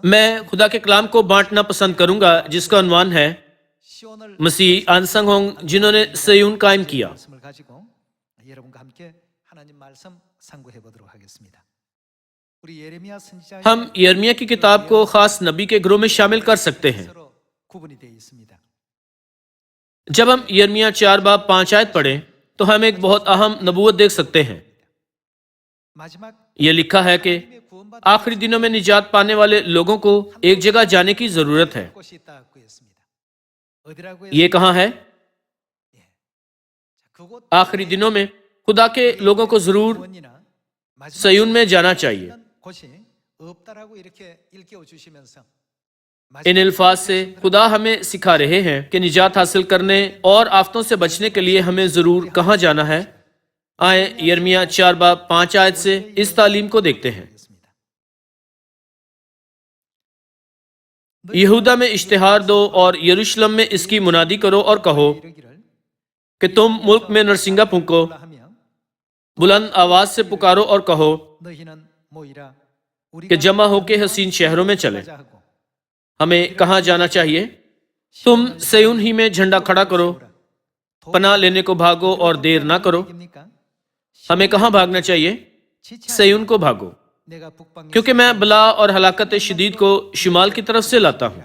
میں خدا کے کلام کو بانٹنا پسند کروں گا جس کا عنوان ہے مسیح آنسنگ ہونگ جنہوں نے سیون قائم کیا۔ ہم یرمیہ کی کتاب کو خاص نبی کے گروہ میں شامل کر سکتے ہیں۔ جب ہم یرمیہ 4 باب 5 آیت پڑھیں تو ہم ایک بہت اہم نبوت دیکھ سکتے ہیں۔ یہ لکھا ہے کہ آخری دنوں میں نجات پانے والے لوگوں کو ایک جگہ جانے کی ضرورت ہے۔ یہ کہاں ہے؟ آخری دنوں میں خدا کے لوگوں کو ضرور سیون میں جانا چاہیے۔ ان الفاظ سے خدا ہمیں سکھا رہے ہیں کہ نجات حاصل کرنے اور آفتوں سے بچنے کے لیے ہمیں ضرور کہاں جانا ہے۔ آئیں یرمیہ 4 باب 5 آیت سے اس تعلیم کو دیکھتے ہیں۔ یہودا میں اشتہار دو اور یروشلم میں اس کی منادی کرو اور کہو کہ تم ملک میں نرسنگا پھونکو، بلند آواز سے پکارو اور کہو کہ جمع ہو کے حسین شہروں میں چلیں۔ ہمیں کہاں جانا چاہیے؟ تم سیون ہی میں جھنڈا کھڑا کرو، پناہ لینے کو بھاگو اور دیر نہ کرو۔ ہمیں کہاں بھاگنا چاہیے؟ سیون کو بھاگو، کیونکہ میں بلا اور ہلاکت شدید کو شمال کی طرف سے لاتا ہوں۔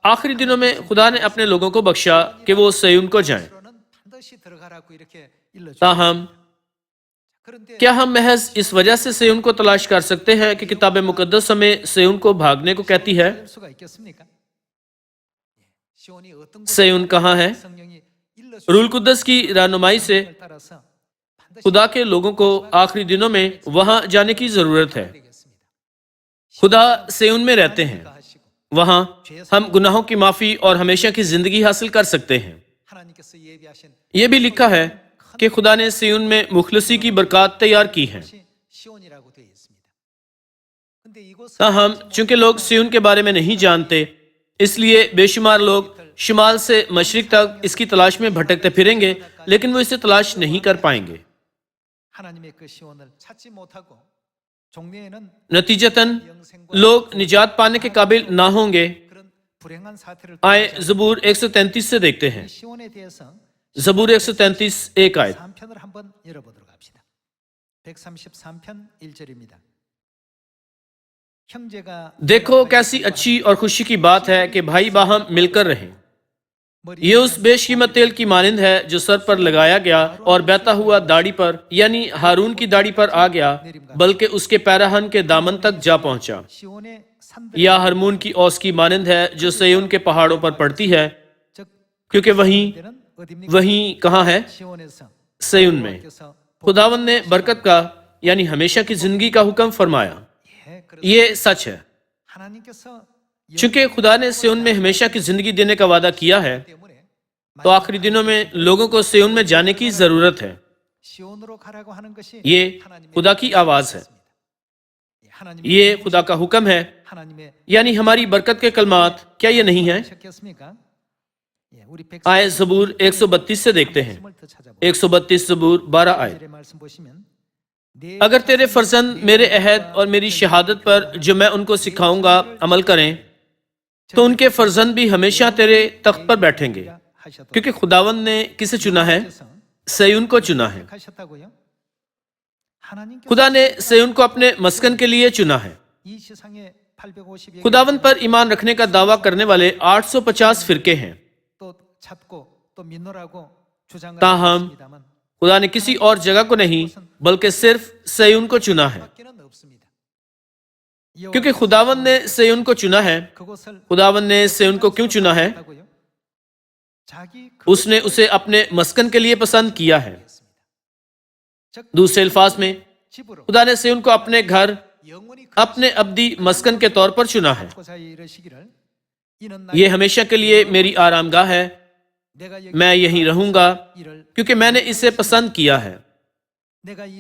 آخری دنوں میں خدا نے اپنے لوگوں کو بخشا کہ وہ سیون کو جائیں۔ تاہم کیا ہم محض اس وجہ سے سیون کو تلاش کر سکتے ہیں کہ کتاب مقدس ہمیں سیون کو بھاگنے کو کہتی ہے؟ سیون کہاں ہے؟ روح القدس کی رہنمائی سے خدا کے لوگوں کو آخری دنوں میں وہاں جانے کی ضرورت ہے۔ خدا سیون میں رہتے ہیں، وہاں ہم گناہوں کی معافی اور ہمیشہ کی زندگی حاصل کر سکتے ہیں۔ یہ بھی لکھا ہے کہ خدا نے سیون میں مخلصی کی برکات تیار کی ہیں۔ تاہم چونکہ لوگ سیون کے بارے میں نہیں جانتے، اس لیے بے شمار لوگ شمال سے مشرق تک اس کی تلاش میں بھٹکتے پھریں گے، لیکن وہ اسے تلاش نہیں کر پائیں گے۔ نتیجتاً لوگ نجات پانے کے قابل نہ ہوں گے۔ آئے زبور 133 سے دیکھتے ہیں۔ زبور 133 ایک آیت۔ دیکھو کیسی اچھی اور خوشی کی بات ہے کہ بھائی باہم مل کر رہیں۔ یہ اس بیش قیمت تیل کی مانند ہے جو سر پر لگایا گیا اور بہتا ہوا داڑھی پر یعنی ہارون کی داڑھی پر آ گیا، بلکہ اس کے پیراہن کے دامن تک جا پہنچا۔ یا ہرمون کی اوس کی مانند ہے جو سیون کے پہاڑوں پر پڑتی ہے، کیونکہ وہیں کہاں ہے؟ سیون میں خداوند نے برکت کا یعنی ہمیشہ کی زندگی کا حکم فرمایا۔ یہ سچ ہے، چونکہ خدا نے سیون میں ہمیشہ کی زندگی دینے کا وعدہ کیا ہے، تو آخری دنوں میں لوگوں کو سیون میں جانے کی ضرورت ہے۔ یہ خدا کی آواز ہے، یہ خدا کا حکم ہے، یعنی ہماری برکت کے کلمات، کیا یہ نہیں ہے؟ آئے زبور 132 سے دیکھتے ہیں۔ 132 زبور 12 آئے۔ اگر تیرے فرزند میرے عہد اور میری شہادت پر جو میں ان کو سکھاؤں گا عمل کریں، تو ان کے فرزند بھی ہمیشہ تیرے تخت پر بیٹھیں گے، کیونکہ خداوند نے کسے چنا ہے؟ سیون کو چنا ہے۔ خدا نے سیون کو اپنے مسکن کے لیے چنا ہے۔ خداوند پر ایمان رکھنے کا دعویٰ کرنے والے 850 فرقے ہیں، تاہم خدا نے کسی اور جگہ کو نہیں بلکہ صرف سیون کو چنا ہے۔ کیونکہ خداوند نے سیون کو چنا ہے۔ خداوند نے سیون کو کیوں چنا ہے؟ اس نے اسے اپنے مسکن کے لیے پسند کیا ہے۔ دوسرے الفاظ میں خدا نے سیون کو اپنے گھر، اپنے ابدی مسکن کے طور پر چنا ہے۔ یہ ہمیشہ کے لیے میری آرام گاہ ہے، میں یہیں رہوں گا کیونکہ میں نے اسے پسند کیا ہے۔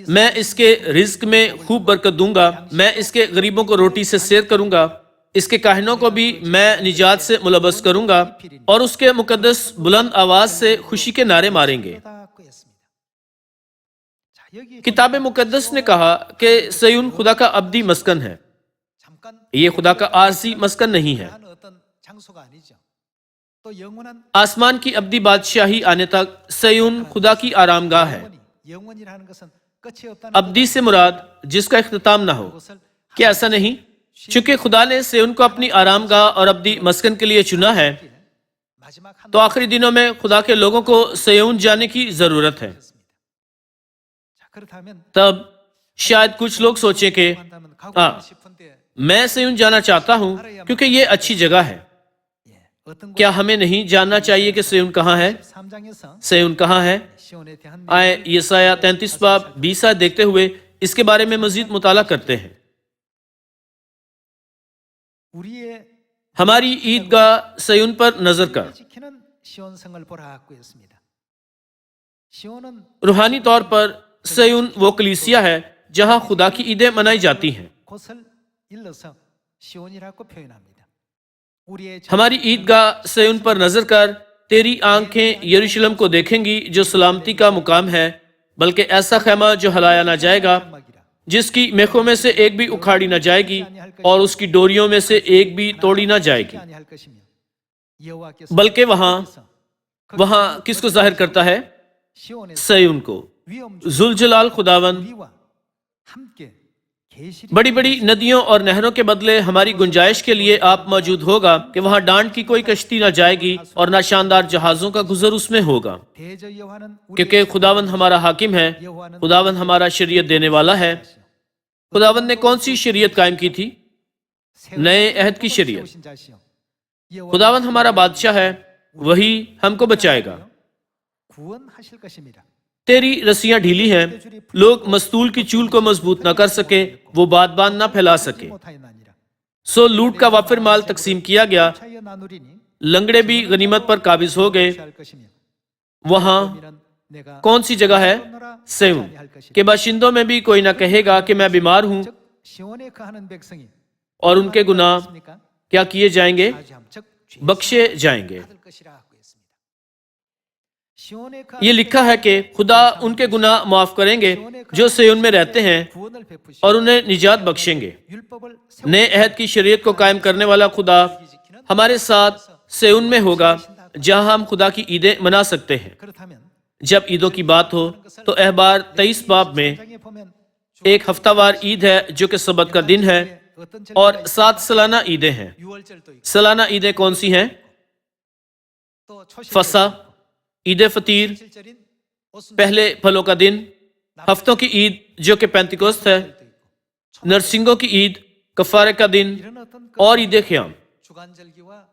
میں اس کے رزق میں خوب برکت دوں گا، میں اس کے غریبوں کو روٹی سے سیر کروں گا، اس کے کاہنوں کو بھی میں نجات سے ملبس کروں گا، اور اس کے مقدس بلند آواز سے خوشی کے نعرے ماریں گے۔ کتاب مقدس نے کہا کہ سیون خدا کا ابدی مسکن ہے، یہ خدا کا عارضی مسکن نہیں ہے۔ آسمان کی ابدی بادشاہی آنے تک سیون خدا کی آرام گاہ ہے۔ ابدی سے مراد جس کا اختتام نہ ہو، کیا ایسا نہیں؟ چونکہ خدا نے سیون کو اپنی آرام گاہ اور ابدی مسکن کے لیے چنا ہے، تو آخری دنوں میں خدا کے لوگوں کو سیون جانے کی ضرورت ہے۔ تب شاید کچھ لوگ سوچیں کہ میں سیون جانا چاہتا ہوں کیونکہ یہ اچھی جگہ ہے۔ کیا ہمیں نہیں جاننا چاہیے کہ سیون کہاں ہے؟ سیون کہاں ہے؟ آئے یسایہ 33 باب 20 آیت دیکھتے ہوئے اس کے بارے میں مزید مطالعہ کرتے ہیں۔ ہماری عیدگاہ سیون پر نظر کر۔ روحانی طور پر سیون وہ کلیسیا ہے جہاں خدا کی عیدیں منائی جاتی ہیں۔ ہماری عیدگاہ سیون پر نظر کر، تیری آنکھیں یروشلم کو دیکھیں گی جو سلامتی کا مقام ہے، بلکہ ایسا خیمہ جو ہلایا نہ جائے گا، جس کی میخوں میں سے ایک بھی اکھاڑی نہ جائے گی اور اس کی ڈوریوں میں سے ایک بھی توڑی نہ جائے گی۔ بلکہ وہاں کس کو ظاہر کرتا ہے؟ سیون کو۔ ذوالجلال خداوند بڑی بڑی ندیوں اور نہروں کے بدلے ہماری گنجائش کے لیے آپ موجود ہوگا کہ وہاں ڈانٹ کی کوئی کشتی نہ جائے گی اور نہ شاندار جہازوں کا گزر اس میں ہوگا، کیونکہ خداوند ہمارا حاکم ہے، خداوند ہمارا شریعت دینے والا ہے۔ خداوند نے کون سی شریعت قائم کی تھی؟ نئے عہد کی شریعت۔ خداوند ہمارا بادشاہ ہے، وہی ہم کو بچائے گا۔ تیری رسیاں ڈھیلی ہیں، لوگ مستول کی چول کو مضبوط نہ کر سکے، وہ بادبان نہ پھیلا سکے۔ سو لوٹ کا وافر مال تقسیم کیا گیا، لنگڑے بھی غنیمت پر قابض ہو گئے۔ وہاں کون سی جگہ ہے؟ سیون کے باشندوں میں بھی کوئی نہ کہے گا کہ میں بیمار ہوں، اور ان کے گناہ کیا کیے جائیں گے؟ بخشے جائیں گے۔ یہ لکھا ہے کہ خدا ان کے گناہ معاف کریں گے جو سیون میں رہتے ہیں اور انہیں نجات بخشیں گے۔ نئے عہد کی شریعت کو قائم کرنے والا خدا ہمارے ساتھ سیون میں ہوگا، جہاں ہم خدا کی عیدیں منا سکتے ہیں۔ جب عیدوں کی بات ہو تو احبار 23 باب میں ایک ہفتہ وار عید ہے جو کہ سبت کا دن ہے، اور 7 سالانہ عیدیں ہیں۔ سالانہ عیدیں کون سی ہیں؟ فصح، عید فطیر، پہلے پھلوں کا دن، ہفتوں کی عید جو کہ پینتیکوست ہے، نرسنگوں کی عید، کفارے کا دن اور عید خیام۔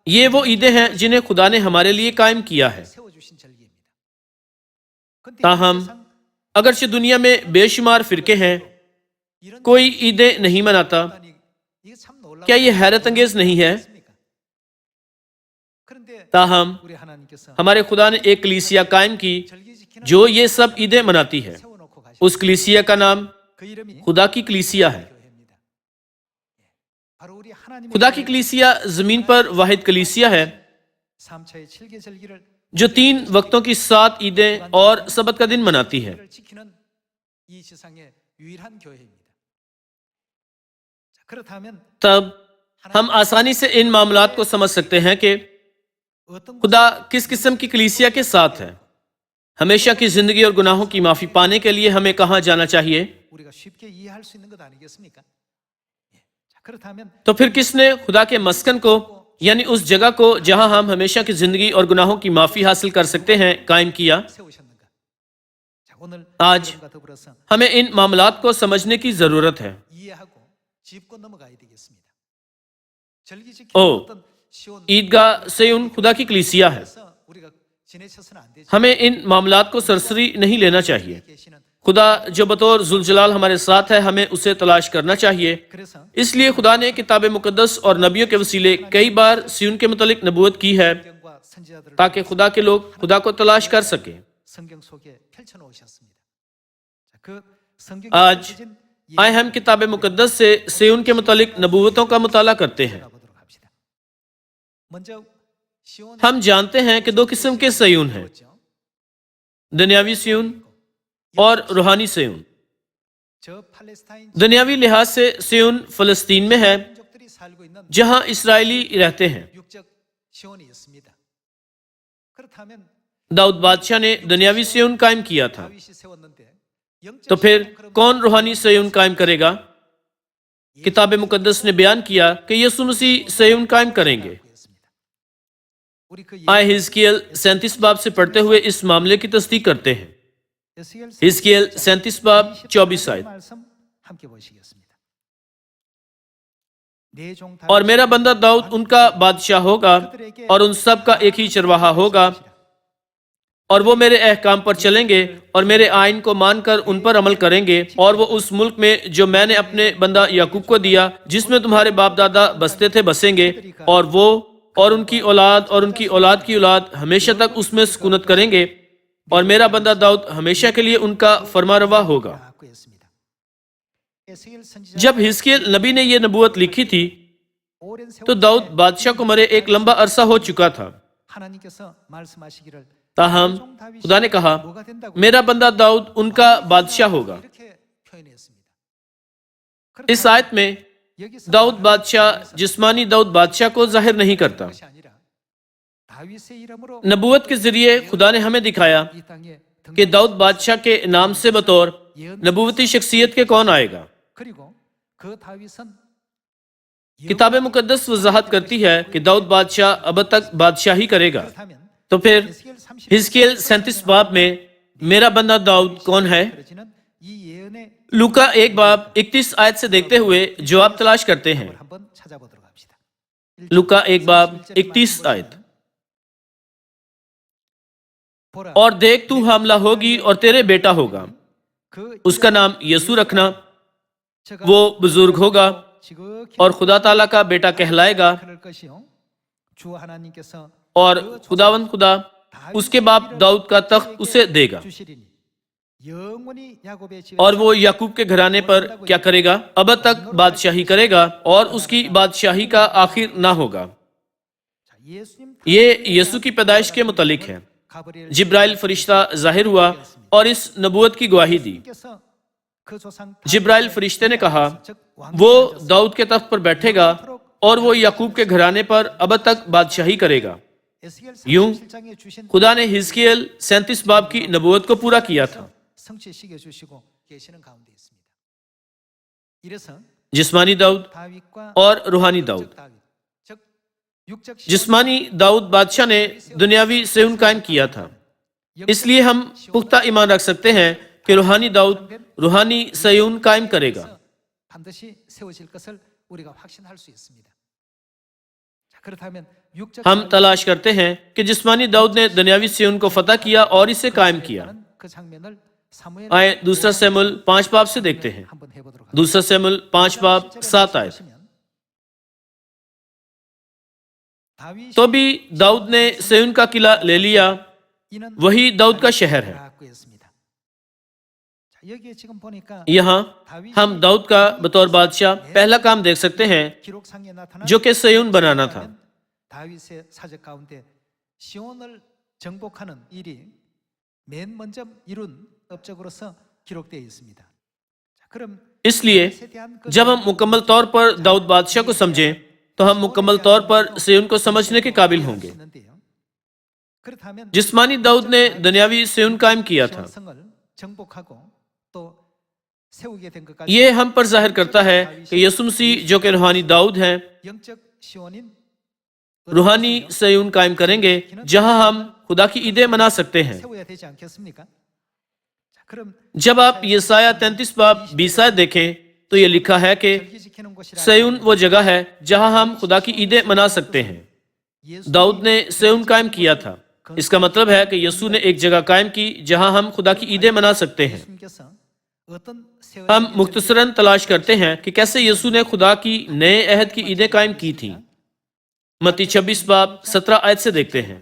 یہ وہ عیدیں ہیں جنہیں خدا نے ہمارے لیے قائم کیا ہے۔ تاہم اگرچہ دنیا میں بے شمار فرقے ہیں، کوئی عیدیں نہیں مناتا۔ کیا یہ حیرت انگیز نہیں ہے؟ تاہم ہمارے خدا نے ایک کلیسیا قائم کی جو یہ سب عیدیں مناتی ہے۔ اس کلیسیا کا نام خدا کی کلیسیا ہے۔ خدا کی کلیسیا زمین پر واحد کلیسیا ہے جو 3 وقتوں کی 7 عیدیں اور سبت کا دن مناتی ہے۔ تب ہم آسانی سے ان معاملات کو سمجھ سکتے ہیں کہ خدا کس قسم کی کلیسیا کے ساتھ ہے۔ ہمیشہ کی زندگی اور گناہوں کی معافی پانے کے لیے ہمیں کہاں جانا چاہیے؟ تو پھر کس نے خدا کے مسکن کو، یعنی اس جگہ کو جہاں ہم ہمیشہ کی زندگی اور گناہوں کی معافی حاصل کر سکتے ہیں، قائم کیا؟ آج ہمیں ان معاملات کو سمجھنے کی ضرورت ہے۔ عیدگاہ سیون خدا کی کلیسیا ہے۔ ہمیں ان معاملات کو سرسری نہیں لینا چاہیے۔ خدا جو بطور ذوالجلال ہمارے ساتھ ہے، ہمیں اسے تلاش کرنا چاہیے۔ اس لیے خدا نے کتاب مقدس اور نبیوں کے وسیلے کئی بار سیون کے متعلق نبوت کی ہے تاکہ خدا کے لوگ خدا کو تلاش کر سکیں۔ آج آئے ہم کتاب مقدس سے سیون کے متعلق نبوتوں کا مطالعہ کرتے ہیں۔ ہم جانتے ہیں کہ 2 قسم کے سیون ہیں، دنیاوی سیون اور روحانی سیون۔ دنیاوی لحاظ سے سیون فلسطین میں ہے جہاں اسرائیلی رہتے ہیں۔ داؤد بادشاہ نے دنیاوی سیون قائم کیا تھا، تو پھر کون روحانی سیون قائم کرے گا؟ کتاب مقدس نے بیان کیا کہ یسوع مسیح سیون قائم کریں گے۔ آئے حزقیل 37 باب سے پڑھتے ہوئے اس معاملے کی تصدیق کرتے ہیں۔ حزقیل 37 باب 24 آیت، اور میرا بندہ داؤد ان کا بادشاہ ہوگا اور ان سب کا ایک ہی چرواہا ہوگا، اور وہ میرے احکام پر چلیں گے اور میرے آئین کو مان کر ان پر عمل کریں گے، اور وہ اس ملک میں جو میں نے اپنے بندہ یعقوب کو دیا، جس میں تمہارے باپ دادا بستے تھے، بسیں گے، اور وہ اور ان کی اولاد اور ان کی اولاد کی اولاد ہمیشہ تک اس میں سکونت کریں گے، اور میرا بندہ داؤد ہمیشہ کے لیے ان کا فرما روا ہوگا۔ جب حزقیل نبی نے یہ نبوت لکھی تھی تو داؤد بادشاہ کو مرے ایک لمبا عرصہ ہو چکا تھا، تاہم خدا نے کہا میرا بندہ داؤد ان کا بادشاہ ہوگا۔ اس آیت میں داؤد بادشاہ جسمانی داؤد بادشاہ کو ظاہر نہیں کرتا۔ نبوت کے ذریعے خدا نے ہمیں دکھایا کہ داؤد بادشاہ کے نام سے بطور نبوتی شخصیت کے کون آئے گا۔ کتاب مقدس وضاحت کرتی ہے کہ داؤد بادشاہ اب تک بادشاہی کرے گا۔ تو پھر حزقیل 37 باب میں میرا بندہ داؤد کون ہے؟ لوکا 1 باب 31 آیت سے دیکھتے ہوئے جواب تلاش کرتے ہیں۔ لوکا 1 باب 31 آیت، اور دیکھ تو حاملہ ہوگی اور تیرے بیٹا ہوگا، اس کا نام یسوع رکھنا، وہ بزرگ ہوگا اور خدا تعالیٰ کا بیٹا کہلائے گا، اور خداوند خدا اس کے باپ داؤد کا تخت اسے دے گا، اور وہ یعقوب کے گھرانے پر کیا کرے گا؟ ابد تک بادشاہی کرے گا، اور اس کی بادشاہی کا آخر نہ ہوگا۔ یہ یسوع کی پیدائش کے متعلق ہے۔ جبرائیل فرشتہ ظاہر ہوا اور اس نبوت کی گواہی دی۔ جبرائیل فرشتے نے کہا وہ داؤد کے تخت پر بیٹھے گا اور وہ یعقوب کے گھرانے پر ابد تک بادشاہی کرے گا۔ یوں خدا نے حزقیل 37 باب کی نبوت کو پورا کیا تھا۔ جسمانی داؤد اور روحانی داؤد۔ جسمانی داؤد بادشاہ نے دنیاوی سیون قائم کیا تھا، اس لیے ہم پختہ ایمان رکھ سکتے ہیں کہ روحانی داؤد روحانی سیون قائم کرے گا۔ ہم تلاش کرتے ہیں کہ جسمانی داؤد نے دنیاوی سیون کو فتح کیا اور اسے قائم کیا۔ آئے دوسرا سیموئیل 5 باب سے دیکھتے ہیں۔ دوسرا سیموئیل 5 باب 7 آیت، تو بھی داؤد نے سیون کا قلعہ لے لیا، وہی داؤد کا شہر ہے۔ یہاں ہم داؤد کا بطور بادشاہ پہلا کام دیکھ سکتے ہیں جو کہ سیون بنانا تھا۔ اس لیے جب ہم مکمل طور پر داؤد بادشاہ کو سمجھیں تو ہم مکمل طور پر سیون کو سمجھنے کے قابل ہوں گے۔ جسمانی داؤد نے دنیاوی سیون قائم کیا تھا۔ یہ ہم پر ظاہر کرتا ہے کہ یسوع مسیح جو کہ روحانی داؤد ہیں روحانی سیون قائم کریں گے جہاں ہم خدا کی عیدیں منا سکتے ہیں۔ جب آپ یسایہ 33 باب 20 آیت دیکھیں تو یہ لکھا ہے کہ سیون وہ جگہ ہے جہاں ہم خدا کی عیدیں منا سکتے ہیں۔ داؤد نے سیون قائم کیا تھا، اس کا مطلب ہے کہ یسوع نے ایک جگہ قائم کی جہاں ہم خدا کی عیدیں منا سکتے ہیں۔ ہم مختصراً تلاش کرتے ہیں کہ کیسے یسوع نے خدا کی نئے عہد کی عیدیں قائم کی تھیں۔ متی 26 باب 17 آیت سے دیکھتے ہیں۔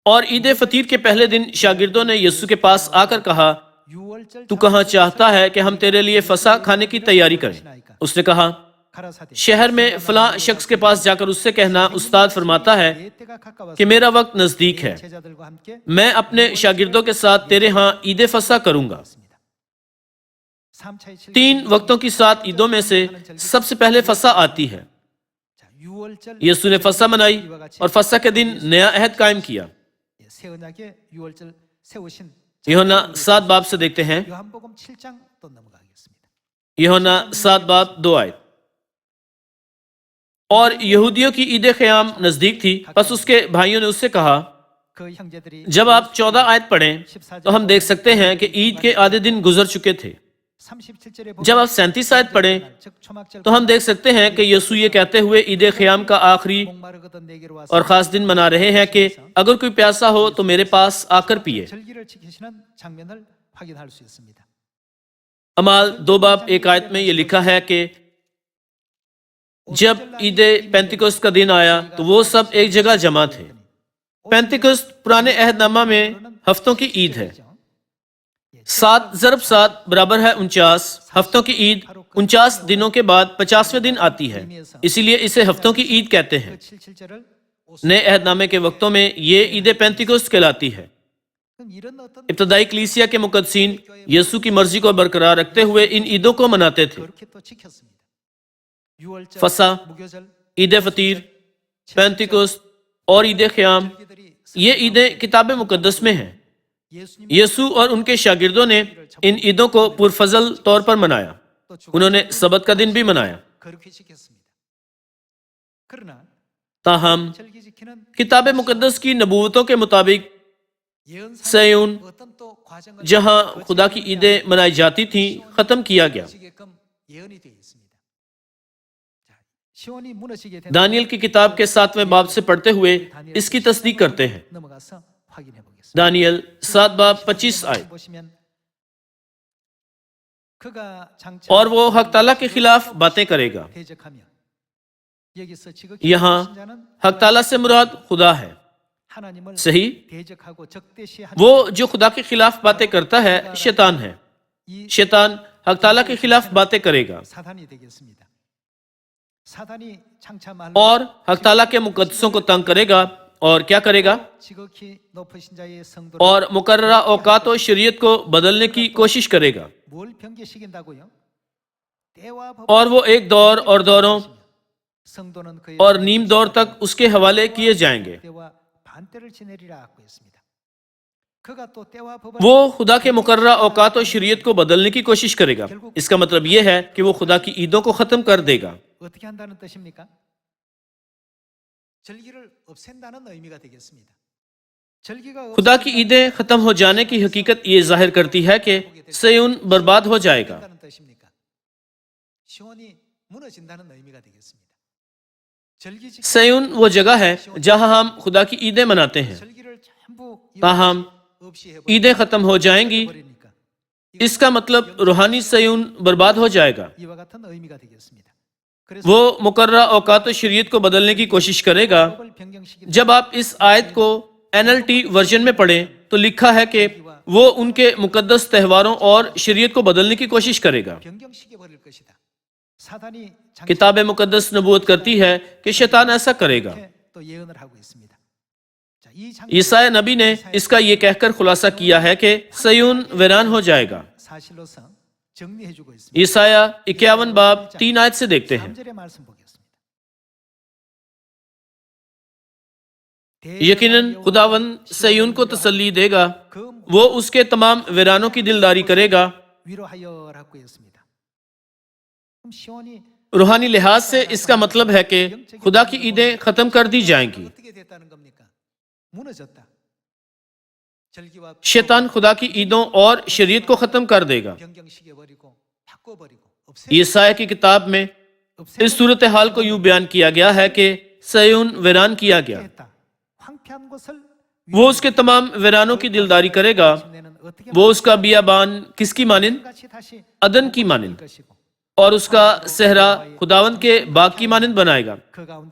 اور عید فطیر کے پہلے دن شاگردوں نے یسوع کے پاس آ کر کہا تو کہاں چاہتا ہے کہ ہم تیرے لیے فسح کھانے کی تیاری کریں؟ اس نے کہا شہر میں فلاں شخص کے پاس جا کر اس سے کہنا استاد فرماتا ہے کہ میرا وقت نزدیک ہے، میں اپنے شاگردوں کے ساتھ تیرے ہاں عید فسح کروں گا۔ 3 وقتوں کی 7 عیدوں میں سے سب سے پہلے فسح آتی ہے۔ یسوع نے فسح منائی اور فسح کے دن نیا عہد قائم کیا۔ یوحنا 7 باب سے دیکھتے ہیں، یوحنا 7 باب 2 آیت۔ اور یہودیوں کی عید خیام نزدیک تھی، پس اس کے بھائیوں نے اس سے کہا، جب آپ 14 آیت پڑھیں تو ہم دیکھ سکتے ہیں کہ عید کے آدھے دن گزر چکے تھے۔ جب آپ 37 آیت پڑھیں تو ہم دیکھ سکتے ہیں کہ یسوع یہ کہتے ہوئے عید خیام کا آخری اور خاص دن منا رہے ہیں کہ اگر کوئی پیاسا ہو تو میرے پاس آ کر پیے۔ اعمال 2 باب 1 آیت میں یہ لکھا ہے کہ جب عید پینتیکوست کا دن آیا تو وہ سب ایک جگہ جمع تھے۔ پینتیکوست پرانے عہد نامہ میں ہفتوں کی عید ہے۔ 7 ضرب 7 برابر ہے 49۔ ہفتوں کی عید 49 دنوں کے بعد 50ویں دن آتی ہے، اسی لیے اسے ہفتوں کی عید کہتے ہیں۔ نئے عہد نامے کے وقتوں میں یہ عید پینتیکوست کہلاتی ہے۔ ابتدائی کلیسیا کے مقدسین یسوع کی مرضی کو برقرار رکھتے ہوئے ان عیدوں کو مناتے تھے۔ فسح، عید فطیر، پینتیکوست اور عید خیام، یہ عیدیں کتاب مقدس میں ہیں۔ یسوع اور ان کے شاگردوں نے ان عیدوں کو پرفضل طور پر منایا۔ انہوں نے سبت کا دن بھی منایا۔ تاہم کتاب مقدس کی نبوتوں کے مطابق سیون، جہاں خدا کی عیدیں منائی جاتی تھیں، ختم کیا گیا۔ دانیل کی کتاب کے 7ویں باب سے پڑھتے ہوئے اس کی تصدیق کرتے ہیں۔ دانیل 7 باب 25 آیت۔ اور وہ حق تعالیٰ کے خلاف باتیں کرے گا۔ یہاں حق تعالیٰ سے مراد خدا ہے، صحیح؟ وہ جو خدا کے خلاف باتیں کرتا ہے شیطان ہے۔ شیطان حق تعالیٰ کے خلاف باتیں کرے گا اور حق تعالیٰ کے مقدسوں کو تنگ کرے گا، اور کیا کرے گا؟ اور مقررہ اوقات و شریعت کو بدلنے کی کوشش کرے گا، اور وہ ایک دور اور دوروں اور نیم دور تک اس کے حوالے کیے جائیں گے۔ وہ خدا کے مقررہ اوقات و شریعت کو بدلنے کی کوشش کرے گا۔ اس کا مطلب یہ ہے کہ وہ خدا کی عیدوں کو ختم کر دے گا۔ خدا کی عیدیں ختم ہو جانے کی حقیقت یہ ظاہر کرتی ہے کہ سیون برباد ہو جائے گا۔ سیون وہ جگہ ہے جہاں ہم خدا کی عیدیں مناتے ہیں۔ تاہم عیدیں ختم ہو جائیں گی، اس کا مطلب روحانی سیون برباد ہو جائے گا۔ وہ مقررہ اوقات و شریعت کو بدلنے کی کوشش کرے گا۔ جب آپ اس آیت کو NLT ورژن میں پڑھیں تو لکھا ہے کہ وہ ان کے مقدس تہواروں اور شریعت کو بدلنے کی کوشش کرے گا۔ کتاب مقدس نبوت کرتی ہے کہ شیطان ایسا کرے گا۔ عیسائی نبی نے اس کا یہ کہہ کر خلاصہ کیا ہے کہ سیون ویران ہو جائے گا۔ عیسائیہ 51 باب 3 آیت سے دیکھتے ہیں، یقیناً خداوند سیون کو تسلی دے گا، وہ اس کے تمام ویرانوں کی دلداری کرے گا۔ روحانی لحاظ سے اس کا مطلب ہے کہ خدا کی عیدیں ختم کر دی جائیں گی۔ شیطان خدا کی عیدوں اور شریعت کو ختم کر دے گا۔ عیسائی کی کتاب میں اس صورتحال کو یوں بیان کیا گیا ہے کہ سیون ویران کیا گیا، وہ اس کے تمام ویرانوں کی دلداری کرے گا۔ وہ اس کا بیابان کس کی مانند؟ عدن کی مانند، اور اس کا صحرا خداوند کے باغ کی مانند بنائے گا۔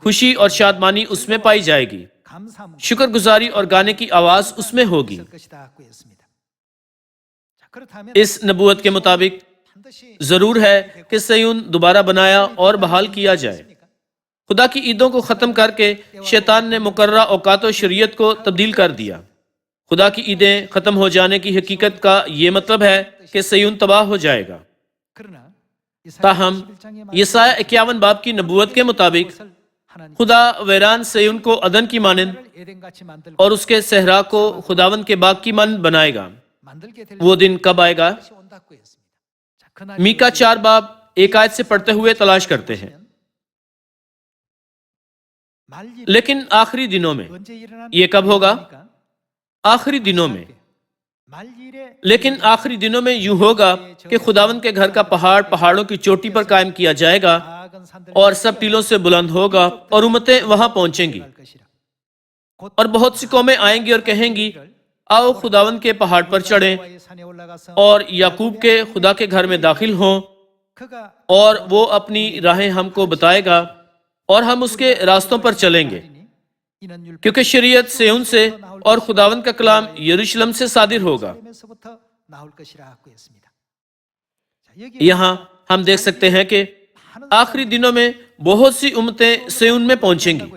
خوشی اور شادمانی اس میں پائی جائے گی، شکر گزاری اور گانے کی آواز اس میں ہوگی۔ اس نبوت کے مطابق ضرور ہے کہ سیون دوبارہ بنایا اور بحال کیا جائے۔ خدا کی عیدوں کو ختم کر کے شیطان نے مقررہ اوقات و شریعت کو تبدیل کر دیا۔ خدا کی عیدیں ختم ہو جانے کی حقیقت کا یہ مطلب ہے کہ سیون تباہ ہو جائے گا۔ تاہم یسایہ 51 باب کی نبوت کے مطابق خدا ویران سیون کو عدن کی مانند اور اس کے صحرا کو خداوند کے باغ کی مانند بنائے گا۔ وہ دن کب آئے گا؟ میکا 4 باب 1 آیت سے پڑھتے ہوئے تلاش کرتے ہیں۔ لیکن آخری دنوں میں یہ کب ہوگا؟ آخری دنوں میں۔ لیکن آخری دنوں میں یوں ہوگا کہ خداوند کے گھر کا پہاڑ پہاڑوں کی چوٹی پر قائم کیا جائے گا اور سب ٹیلوں سے بلند ہوگا اور امتیں وہاں پہنچیں گی، اور بہت سی قومیں آئیں گی اور کہیں گی آؤ خداوند کے پہاڑ پر چڑھیں اور یعقوب کے خدا کے گھر میں داخل ہوں، اور وہ اپنی راہیں ہم کو بتائے گا اور ہم اس کے راستوں پر چلیں گے، کیونکہ شریعت سیون سے اور خداوند کا کلام یروشلم سے صادر ہوگا۔ یہاں ہم دیکھ سکتے ہیں کہ آخری دنوں میں بہت سی امتیں سیون میں پہنچیں گی۔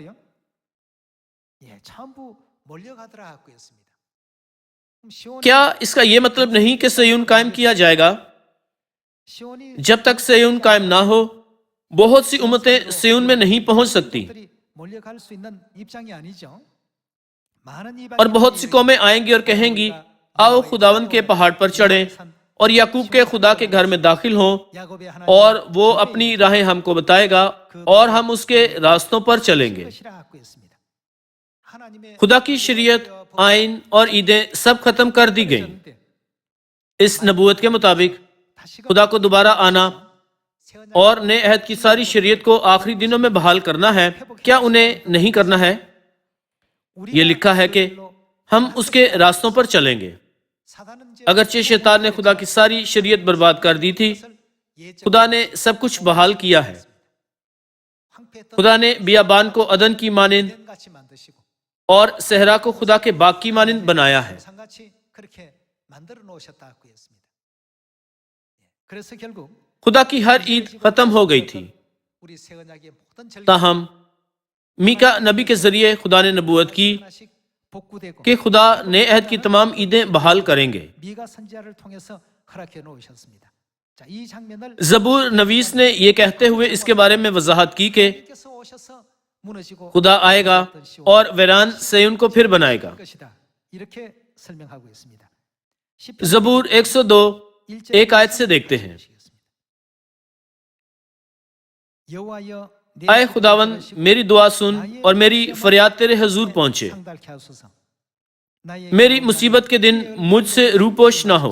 کیا اس کا یہ مطلب نہیں کہ سیون قائم کیا جائے گا؟ جب تک سیون قائم نہ ہو بہت سی امتیں سیون میں نہیں پہنچ سکتی، اور بہت سی قومیں آئیں گی اور کہیں گی آؤ خداوند کے پہاڑ پر چڑھیں اور یعقوب کے خدا کے گھر میں داخل ہوں، اور وہ اپنی راہیں ہم کو بتائے گا اور ہم اس کے راستوں پر چلیں گے۔ خدا کی شریعت، آئین اور عیدیں سب ختم کر دی گئیں۔ اس نبوت کے مطابق خدا کو دوبارہ آنا اور نئے عہد کی ساری شریعت کو آخری دنوں میں بحال کرنا ہے۔ کیا انہیں نہیں کرنا ہے؟ یہ لکھا ہے کہ ہم اس کے راستوں پر چلیں گے۔ اگرچہ شیطان نے خدا کی ساری شریعت برباد کر دی تھی، خدا نے سب کچھ بحال کیا ہے۔ خدا نے بیابان کو عدن کی مانند اور صحرا کو خدا کے باغ کی مانند بنایا ہے۔ خدا کی ہر عید ختم ہو گئی تھی، تاہم میکا نبی کے ذریعے خدا نے نبوت کی کہ خدا نئے عہد کی تمام عیدیں بحال کریں گے۔ زبور نویس نے یہ کہتے ہوئے اس کے بارے میں وضاحت کی کہ خدا آئے گا اور ویران سیون کو پھر بنائے گا۔ زبور 102 1 آیت سے دیکھتے ہیں، اے خداوند میری دعا سن اور میری فریاد تیرے حضور پہنچے، میری مصیبت کے دن مجھ سے روپوش نہ ہو،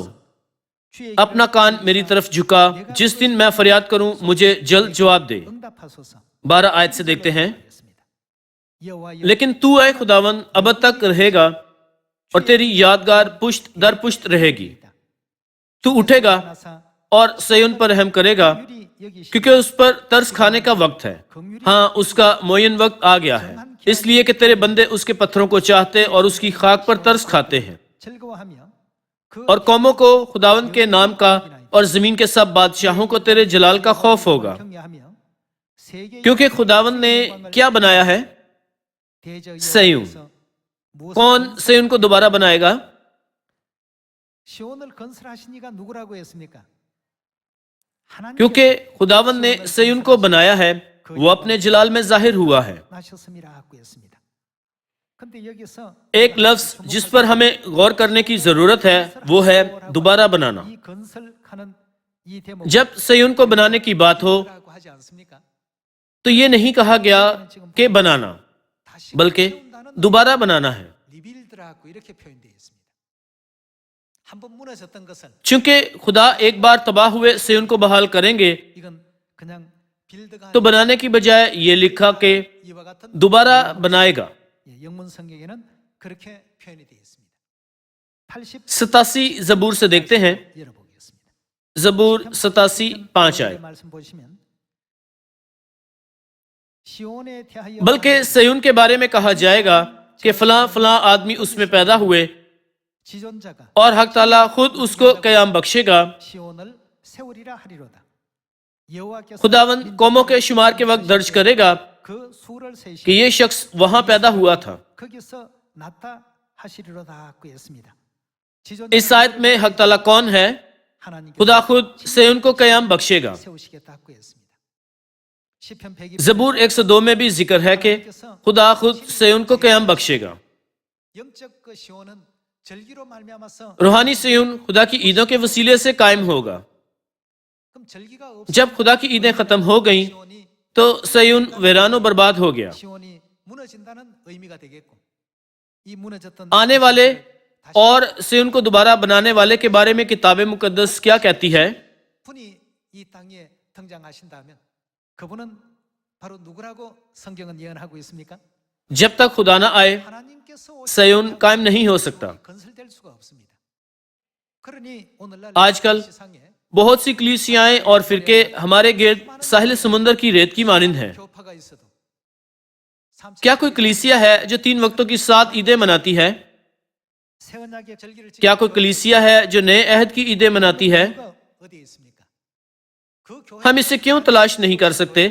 اپنا کان میری طرف جھکا، جس دن میں فریاد کروں مجھے جلد جواب دے۔ 12 آیت سے دیکھتے ہیں، لیکن تو اے خداوند ابد تک رہے گا اور تیری یادگار پشت در پشت رہے گی۔ تو اٹھے گا اور سیون پر رحم کرے گا، کیونکہ اس پر ترس کھانے کا وقت ہے۔ ہاں، اس کا معین وقت آ گیا ہے، اس لیے کہ تیرے بندے اس کے پتھروں کو چاہتے اور اس کی خاک پر ترس کھاتے ہیں۔ اور قوموں کو خداوند کے نام کا اور زمین کے سب بادشاہوں کو تیرے جلال کا خوف ہوگا، کیونکہ خداوند نے کیا بنایا ہے؟ سیون۔ کون سیون کو دوبارہ بنائے گا؟ کیونکہ خداوند نے سیون کو بنایا ہے، وہ اپنے جلال میں ظاہر ہوا ہے۔ ایک لفظ جس پر ہمیں غور کرنے کی ضرورت ہے وہ ہے دوبارہ بنانا۔ جب سیون کو بنانے کی بات ہو تو یہ نہیں کہا گیا کہ بنانا، بلکہ دوبارہ بنانا ہے۔ چونکہ خدا ایک بار تباہ ہوئے سیون کو بحال کریں گے، تو بنانے کی بجائے یہ لکھا کہ دوبارہ بنائے گا۔ 87 زبور سے دیکھتے ہیں، زبور 87 5 آئے، بلکہ سیون کے بارے میں کہا جائے گا کہ فلاں فلاں آدمی اس میں پیدا ہوئے، اور حق تعالیٰ خود اس کو قیام بخشے گا۔ خداوند قوموں کے شمار کے وقت درج کرے گا کہ یہ شخص وہاں پیدا ہوا تھا۔ اس آیت میں حق تعالیٰ کون ہے؟ خدا خود سے ان کو قیام بخشے گا۔ زبور 102 میں بھی ذکر ہے کہ خدا خود سے ان کو قیام بخشے گا۔ روحانی سیون خدا کی عیدوں کے وسیلے سے قائم ہوگا۔ جب خدا کی عیدیں ختم ہو گئیں تو سیون ویران و برباد ہو گیا۔ آنے والے اور سیون کو دوبارہ بنانے والے کے بارے میں کتاب مقدس کیا کہتی ہے؟ جب تک خدا نہ آئے سیون قائم نہیں ہو سکتا۔ آج کل بہت سی کلیسیائیں اور فرقے ہمارے گرد ساحل سمندر کی ریت کی مانند ہیں۔ کیا کوئی کلیسیا ہے جو 3 وقتوں کی 7 عیدیں مناتی ہے؟ کیا کوئی کلیسیا ہے جو نئے عہد کی عیدیں مناتی ہے؟ ہم اسے کیوں تلاش نہیں کر سکتے؟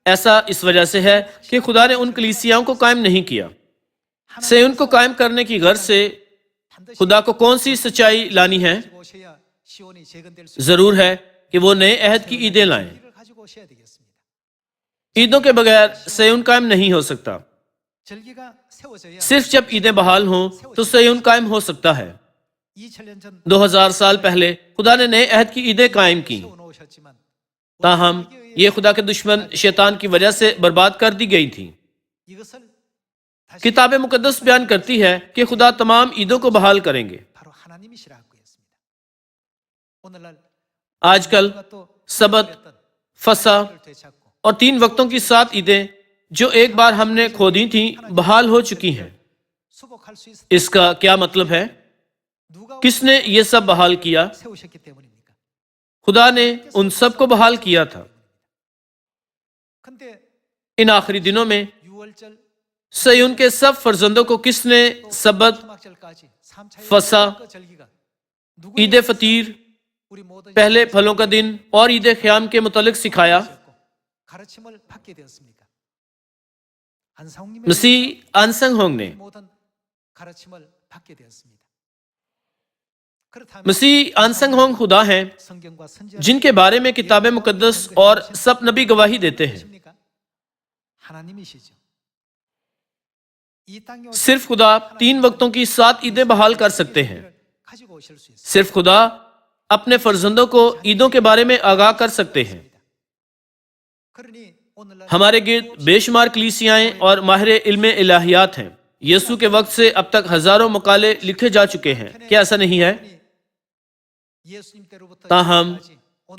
ایسا اس وجہ سے ہے کہ خدا نے ان کلیسیاؤں کو قائم نہیں کیا۔ سیون کو قائم کرنے کی غرض سے خدا کو کون سی سچائی لانی ہے؟ ضرور ہے کہ وہ نئے عہد کی عیدیں لائیں۔ عیدوں کے بغیر سیون قائم نہیں ہو سکتا۔ صرف جب عیدیں بحال ہوں تو سیون قائم ہو سکتا ہے۔ 2000 سال پہلے خدا نے نئے عہد کی عیدیں قائم کی، تاہم یہ خدا کے دشمن شیطان کی وجہ سے برباد کر دی گئی تھی۔ کتاب مقدس بیان کرتی ہے کہ خدا تمام عیدوں کو بحال کریں گے۔ آج کل سبت، فسح اور 3 وقتوں کی 7 عیدیں جو ایک بار ہم نے کھو دی تھیں بحال ہو چکی ہیں۔ اس کا کیا مطلب ہے؟ کس نے یہ سب بحال کیا؟ خدا نے ان سب کو بحال کیا تھا۔ ان آخری دنوں میں سیون کے سب فرزندوں کو کس نے سبت، فسح، عید فطیر، پہلے پھلوں کا دن اور عید خیام کے متعلق سکھایا؟ مسیح انسنگ ہونگ نے۔ مسیح انسنگ ہونگ خدا ہیں جن کے بارے میں کتاب مقدس اور سب نبی گواہی دیتے ہیں۔ صرف خدا 3 وقتوں کی 7 عیدیں بحال کر سکتے ہیں۔ صرف خدا اپنے فرزندوں کو عیدوں کے بارے میں آگاہ کر سکتے ہیں۔ ہمارے گرد بے شمار کلیسیائیں اور ماہر علم الہیات ہیں۔ یسوع کے وقت سے اب تک ہزاروں مقالے لکھے جا چکے ہیں، کیا ایسا نہیں ہے؟ تاہم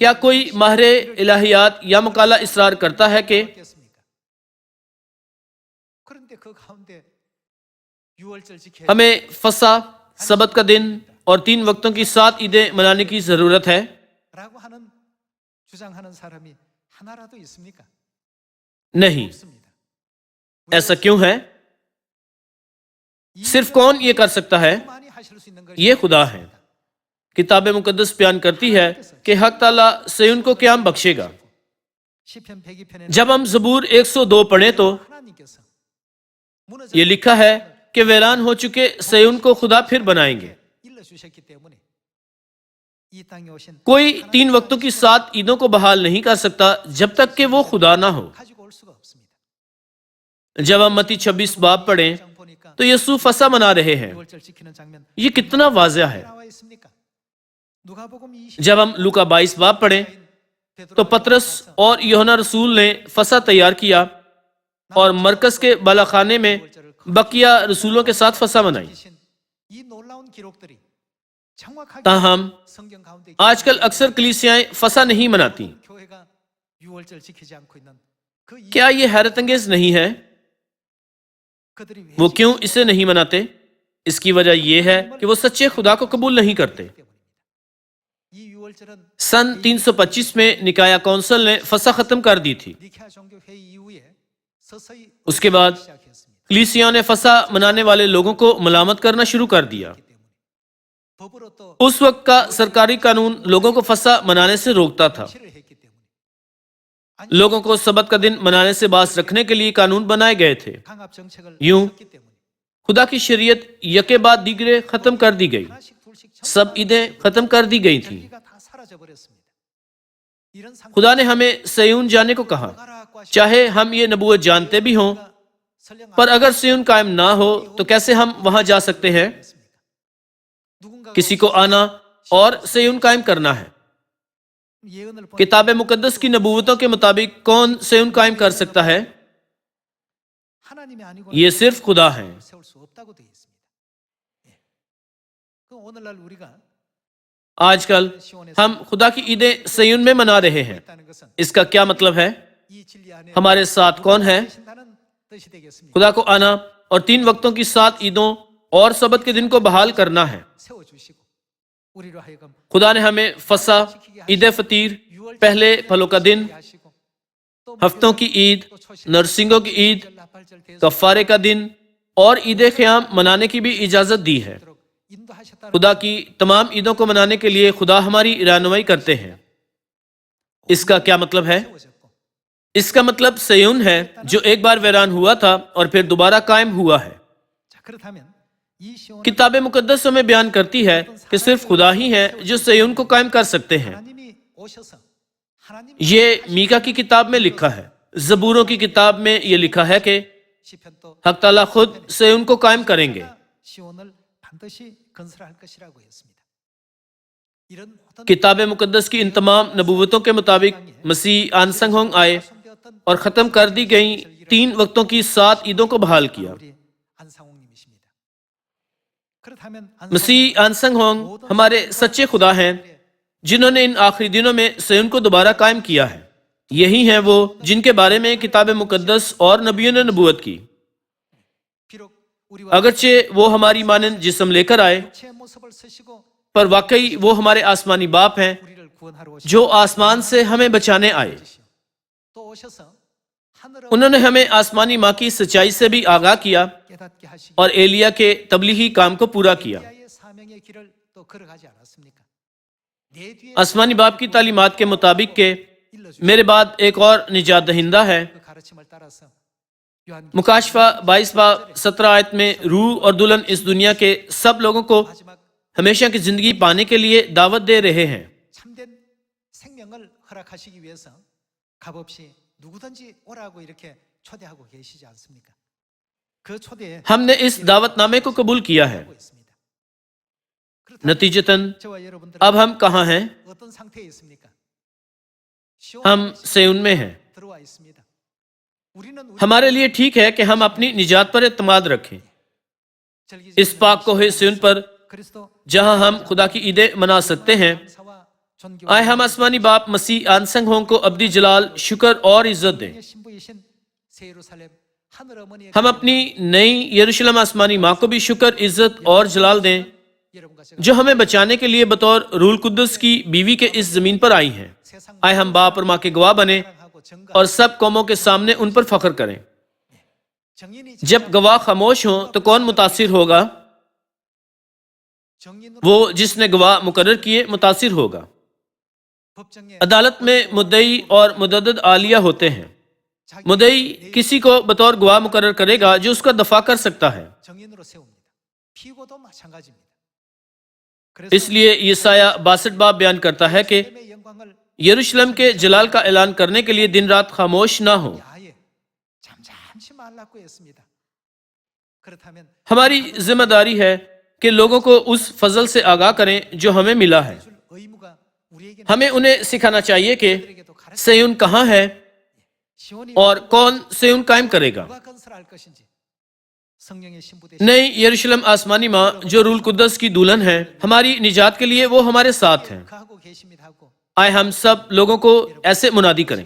کیا کوئی ماہر الہیات یا مقالہ اصرار کرتا ہے کہ ہمیں فسح، سبت کا دن اور 3 وقتوں کی 7 عیدیں منانے کی ضرورت ہے؟ نہیں۔ ایسا کیوں ہے؟ صرف کون یہ کر سکتا ہے؟ یہ خدا ہے۔ کتاب مقدس بیان کرتی ہے کہ حق تعالیٰ سیون کو قیام بخشے گا۔ جب ہم زبور 102 پڑھیں تو یہ لکھا ہے کہ ویران ہو چکے سیون کو خدا پھر بنائیں گے۔ کوئی 3 وقتوں کی 7 عیدوں کو بحال نہیں کر سکتا جب تک کہ وہ خدا نہ ہو۔ جب ہم متی 26 باب پڑھیں تو یسوع فسح منا رہے ہیں۔ یہ کتنا واضح ہے۔ جب ہم لوکا 22 باب پڑھیں تو پطرس اور یوحنا رسول نے فسح تیار کیا اور مرکز کے بالا خانے میں بقیہ رسولوں کے ساتھ فسح منائی۔ تاہم آج کل اکثر کلیسیائیں فسح نہیں مناتی۔ کیا یہ حیرت انگیز نہیں ہے؟ وہ کیوں اسے نہیں مناتے؟ اس کی وجہ یہ ہے کہ وہ سچے خدا کو قبول نہیں کرتے۔ سن 325 میں نکایا کونسل نے فسح ختم کر دی تھی۔ اس کے بعد کلیسیاں نے فسح منانے والے لوگوں کو ملامت کرنا شروع کر دیا۔ اس وقت کا سرکاری قانون لوگوں کو فسح منانے سے روکتا تھا۔ لوگوں کو سبت کا دن منانے سے باز رکھنے کے لیے قانون بنائے گئے تھے۔ یوں خدا کی شریعت یکے بعد دیگرے ختم کر دی گئی۔ سب عیدیں ختم کر دی گئی تھیں۔ خدا نے ہمیں سیون جانے کو کہا، چاہے ہم یہ نبوت جانتے بھی ہوں، پر اگر سیون قائم نہ ہو تو کیسے ہم وہاں جا سکتے ہیں؟ کسی کو آنا اور سیون قائم کرنا ہے۔ کتاب مقدس کی نبوتوں کے مطابق کون سیون قائم کر سکتا ہے؟ یہ صرف خدا ہے۔ آج کل ہم خدا کی عیدیں سیون میں منا رہے ہیں۔ اس کا کیا مطلب ہے؟ ہمارے ساتھ کون ہے؟ خدا کو آنا اور 3 وقتوں کی 7 عیدوں اور سبت کے دن کو بحال کرنا ہے۔ خدا نے ہمیں فصح، عید فطیر، پہلے پھلوں کا دن، ہفتوں کی عید، نرسنگوں کی عید، کفارے کا دن اور عید خیام منانے کی بھی اجازت دی ہے۔ خدا کی تمام عیدوں کو منانے کے لیے خدا ہماری رہنمائی کرتے ہیں۔ اس کا کیا مطلب ہے؟ اس کا مطلب سیون ہے جو ایک بار ویران ہوا تھا اور پھر دوبارہ قائم ہوا ہے۔ کتاب مقدس ہمیں بیان کرتی ہے کہ صرف خدا ہی ہے جو سیون کو قائم کر سکتے ہیں۔ یہ میکا کی کتاب میں لکھا ہے۔ زبوروں کی کتاب میں یہ لکھا ہے کہ حق تعالیٰ خود سیون کو قائم کریں گے۔ کتاب مقدس کی ان تمام نبوتوں کے مطابق مسیح آنسنگ ہونگ آئے اور ختم کر دی گئیں 3 وقتوں کی 7 عیدوں کو بحال کیا۔ مسیح آنسنگ ہونگ ہمارے سچے خدا ہیں جنہوں نے ان آخری دنوں میں سیون کو دوبارہ قائم کیا ہے۔ یہی ہیں وہ جن کے بارے میں کتاب مقدس اور نبیوں نے نبوت کی۔ اگرچہ وہ ہماری مانند جسم لے کر آئے، پر واقعی وہ ہمارے آسمانی باپ ہیں جو آسمان سے ہمیں بچانے آئے۔ انہوں نے ہمیں آسمانی ماں کی سچائی سے بھی آگاہ کیا اور ایلیا کے تبلیغی کام کو پورا کیا۔ آسمانی باپ کی تعلیمات کے مطابق کہ میرے بعد ایک اور نجات دہندہ ہے۔ مکاشفہ 22 باب 17 آیت میں روح اور دلہن اس دنیا کے سب لوگوں کو ہمیشہ کی زندگی پانے کے لیے دعوت دے رہے ہیں۔ ہم نے اس دعوت نامے کو قبول کیا ہے۔ نتیجتاً اب ہم کہاں ہیں؟ ہم سیون میں ہیں۔ ہمارے لیے ٹھیک ہے کہ ہم اپنی نجات پر اعتماد رکھیں۔ اس پاک کوہ سیون پر جہاں ہم خدا کی عیدیں منا سکتے ہیں، آئے ہم آسمانی باپ مسیح آنسنگ ہونگ کو ابدی جلال، شکر اور عزت دیں۔ ہم اپنی نئی یروشلم آسمانی ماں کو بھی شکر، عزت اور جلال دیں جو ہمیں بچانے کے لیے بطور روح القدس کی بیوی کے اس زمین پر آئی ہیں۔ آئے ہم باپ اور ماں کے گواہ بنیں اور سب قوموں کے سامنے ان پر فخر کریں۔ جب گواہ خاموش ہوں تو کون متاثر ہوگا؟ وہ جس نے گواہ مقرر کیے متاثر ہوگا۔ عدالت میں مدعی اور مددد عالیہ ہوتے ہیں۔ مدعی کسی کو بطور گواہ مقرر کرے گا جو اس کا دفاع کر سکتا ہے۔ اس لیے یسایہ 62 باب بیان کرتا ہے کہ یروشلم کے جلال کا اعلان کرنے کے لیے دن رات خاموش نہ ہو۔ ہماری ذمہ داری ہے کہ لوگوں کو اس فضل سے آگاہ کریں جو ہمیں ملا ہے۔ ہمیں انہیں سکھانا چاہیے کہ سیون کہاں ہے اور کون سیون قائم کرے گا۔ نئی یروشلم آسمانی ماں جو روح القدس کی دلہن ہے، ہماری نجات کے لیے وہ ہمارے ساتھ ہیں۔ آئے ہم سب لوگوں کو ایسے منادی کریں۔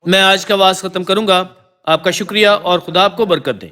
میں آج کا وعظ ختم کروں گا۔ آپ کا شکریہ اور خدا آپ کو برکت دے۔